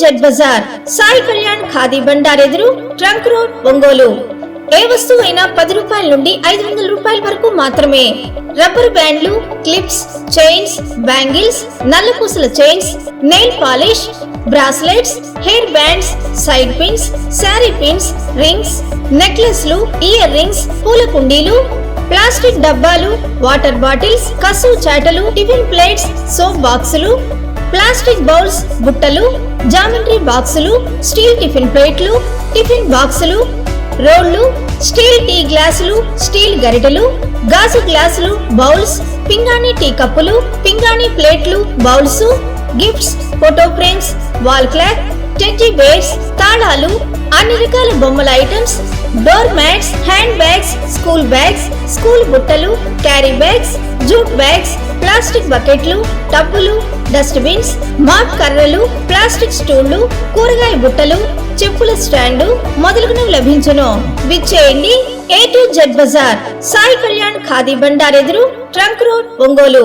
Z bazaar, Sai Kalyan khadi Bandar ఎదురు, trunk road, Ongole. ఏ వస్తువు అయినా 10 రూపాయల నుండి 500 రూపాయల వరకు మాత్రమే. రబ్బర్ బ్యాండ్లు, క్లిప్స్, చైన్స్, బ్యాంగిల్స్, నల్లపూసల chains, nail polish, bracelets, hair bands, side pins, sari pins, rings, నెక్లెస్లు, ఇయర్ రింగ్స్, పూల కుండీలు, ప్లాస్టిక్ డబ్బాలు, వాటర్ బాటిల్స్, కసు చాటలు, టిఫిన్ ప్లేట్స్, సోప్ బాక్సులు, ప్లాస్టిక్ బౌల్స్, బుట్టలు, జామెంట్రీ బాక్సులు, స్టీల్ టిఫిన్ ప్లేట్లు, టిఫిన్ బాక్సులు, రోళ్లు, స్టీల్ టీ గ్లాసులు, స్టీల్ గరిటెలు, గాజు గ్లాసులు, బౌల్స్, పింగాణి టీ కప్పులు, పింగాణి ప్లేట్లు, bowls, gifts, photo frames, wall clock, teddy bears, తాళాలు, అన్ని రకాల బొమ్మల items, door mats, hand bags, school bags, school బుట్టలు, carry bags, jute bags, plastic బకెట్లు, టబ్బులు, డస్ట్ బిన్స్, మాప్ కర్రలు, ప్లాస్టిక్ స్టూళ్లు, కూరగాయ బుట్టలు, చెప్పుల స్టాండు మొదలగునవి లభించును. విచ్చేయండి A to Z Bazar, Sai Kalyan khadi Bandar ఎదురు, ట్రంక్ రోడ్, ఒంగోలు.